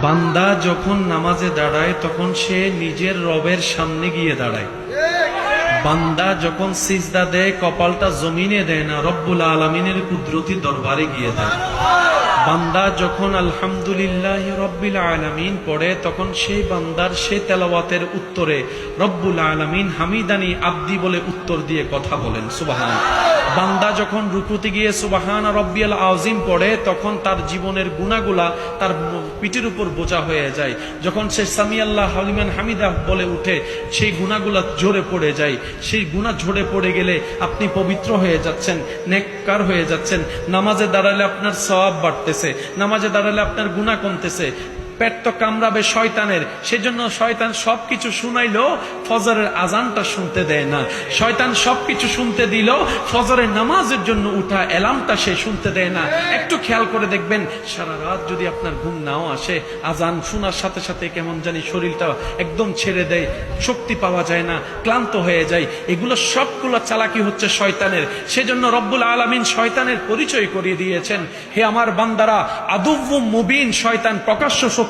বান্দা যখন নামাজে দাঁড়ায় তখন সে নিজের রবের সামনে গিয়ে দাঁড়ায়। বান্দা যখন সিজদা দেয় কপালটা জমিনে দেয় না, রব্বুল আলামিনের কুদরতি দরবারে গিয়ে দেয়। বান্দা যখন আলহামদুলিল্লাহি রব্বিল আলামিন পড়ে তখন সেই বান্দার সে তেলাওয়াতের উত্তরে রব্বুল আলামিন হামিদানি আব্দি বলে উত্তর দিয়ে কথা বলেন, সুবহান। বান্দা যখন রুকুতে গিয়ে সুবহান রব্বিয়াল আযীম পড়ে তখন তার জীবনের গুনাহগুলা তার পিঠের উপর বোঝা হয়ে যায়। যখন সে সামি আল্লাহ লিমান হামিদা বলে উঠে সেই গুনাহগুলা ঝরে পড়ে যায়। সেই গুনাহ ঝরে পড়ে গেলে আপনি পবিত্র হয়ে যাচ্ছেন, নেককার হয়ে যাচ্ছেন। নামাজে দাঁড়ালে আপনার সওয়াব বাড়তেছে, নামাজে দাঁড়ালে আপনার গুনাহ কমতেছে। পেট তো কামড়াবে শয়তানের, সেজন্য শয়তান সবকিছু শুনাইলো ফজরের আজানটা শুনতে দেয় না। শয়তান সবকিছু শুনতে দিল, ফজরের নামাজের জন্য উঠা অ্যালার্মটা সে শুনতে দেয় না। একটু খেয়াল করে দেখবেন, সারা রাত যদি আপনার ঘুম নাও আসে, আজান শোনার সাথে সাথে কেমন জানি শরীরটা একদম ছেড়ে দেয়, শক্তি পাওয়া যায় না, ক্লান্ত হয়ে যায়। এগুলো সবগুলো চালাকি হচ্ছে শয়তানের। সেজন্য রব্বুল আলামিন শয়তানের পরিচয় করিয়ে দিয়েছেন, হে আমার বান্দারা, আদুউম মুবিন, শয়তান প্রকাশ্য শত্রু।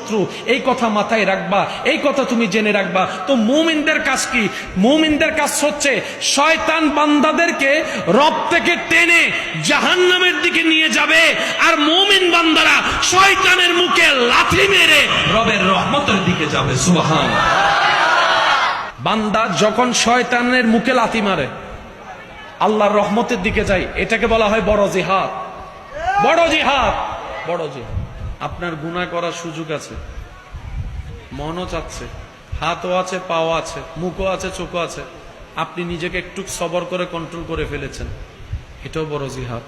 এই কথা মাথায় রাখবা, এই কথা তুমি জেনে রাখবা। তো মুমিনদের কাজ কি? মুমিনদের কাজ হচ্ছে শয়তান বান্দাদেরকে রব থেকে টেনে জাহান্নামের দিকে নিয়ে যাবে, আর মুমিন বান্দারা শয়তানের মুখে লাথি মেরে রবের রহমতের দিকে যাবে, সুবহান। বান্দা যখন শয়তানের মুখে লাথি মারে আল্লাহর রহমতের দিকে যায়, এটাকে বলা হয় বড় জিহাদ। বড় জিহাদ, বড় জিহাদ। আপনার গুনাহ করার সুযোগ আছে, মনও চাচ্ছে, হাতও আছে, পাও আছে, মুখও আছে, চোখও আছে, আপনি নিজেকে একটু সবর করে কন্ট্রোল করে ফেলেছেন, এটাও বড় জিহাদ।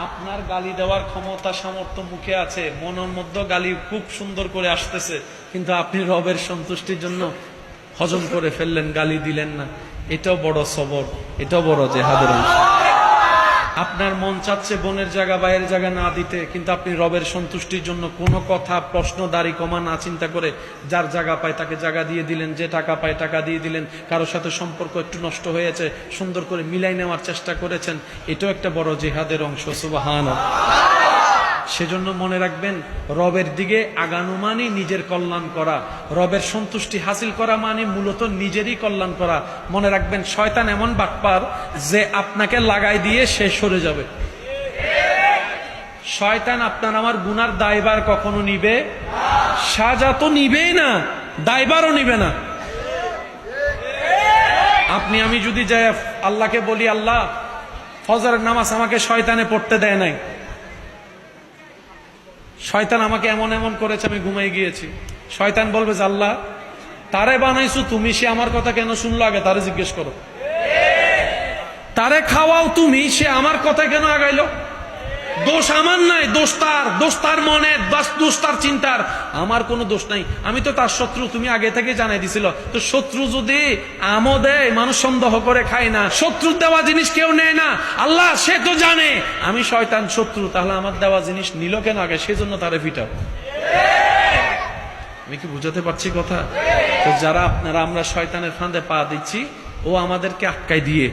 আপনার গালি দেওয়ার ক্ষমতা সামর্থ্য মুখে আছে, মনের মধ্যে গালি খুব সুন্দর করে আসতেছে, কিন্তু আপনি রবের সন্তুষ্টির জন্য হজম করে ফেললেন, গালি দিলেন না, এটাও বড় সবর, এটাও বড় জিহাদের অংশ। আপনার মন চাচ্ছে বোনের জায়গা বাইরের জায়গা না দিতে, কিন্তু আপনি রবের সন্তুষ্টির জন্য কোনো কথা প্রশ্ন দাড়ি কমা না চিন্তা করে যার জায়গা পায় তাকে জায়গা দিয়ে দিলেন, যে টাকা পায় টাকা দিয়ে দিলেন, কারোর সাথে সম্পর্ক একটু নষ্ট হয়েছে সুন্দর করে মিলাই নেওয়ার চেষ্টা করেছেন, এটাও একটা বড় জিহাদের অংশ, সুবহানাল্লাহ। সেজন্য মনে রাখবেন, রবের দিকে আগানো মানে নিজের কল্যাণ করা, রবের সন্তুষ্টি হাসিল করা মানে মূলত নিজেরই কল্যাণ করা। মনে রাখবেন, শয়তান এমন বাটপার যে আপনাকে লাগাই দিয়ে সে সরে যাবে। শয়তান আপনার আমার গুনার দায়ভার কখনো নিবে, সাজা তো নিবেই না, দায়ভারও নিবে না। আপনি আমি যদি যাই আল্লাহকে বলি, আল্লাহ ফজরের নামাজ আমাকে শয়তানে পড়তে দেয় নাই, শয়তান আমাকে এমন এমন করেছে, আমি ঘুমাই গিয়েছি। শয়তান বলবে যে আল্লাহ তারে বানাইছো তুমি, সে আমার কথা কেন শুনলো, আগে তারে জিজ্ঞেস করো। তারে খাওয়াও তুমি, সে আমার কথা কেন আগাইলো? দোষ আমার নাই, দোষ তার, দোষ তার মনের, দোষ তার চিন্তার, আমার কোনো দোষ নাই। আমি তো তার শত্রু, তুমি আগে থেকে জানাই দিছিল। তো শত্রু যদি আমও দেয়, মানুষ সন্দেহ করে খায় না, শত্রুর দেওয়া জিনিস কেউ নেয় না। আল্লাহ সে তো জানে আমি শয়তান শত্রু, তাহলে আমার দেওয়া জিনিস নিল কেন আগে? সেজন্য তারে ফিটাও। আমি কি বুঝাতে পারছি কথা? তো যারা আপনারা আমরা শয়তানের ফাঁদে পা দিচ্ছি, ও আমাদেরকে আটকাই দিয়ে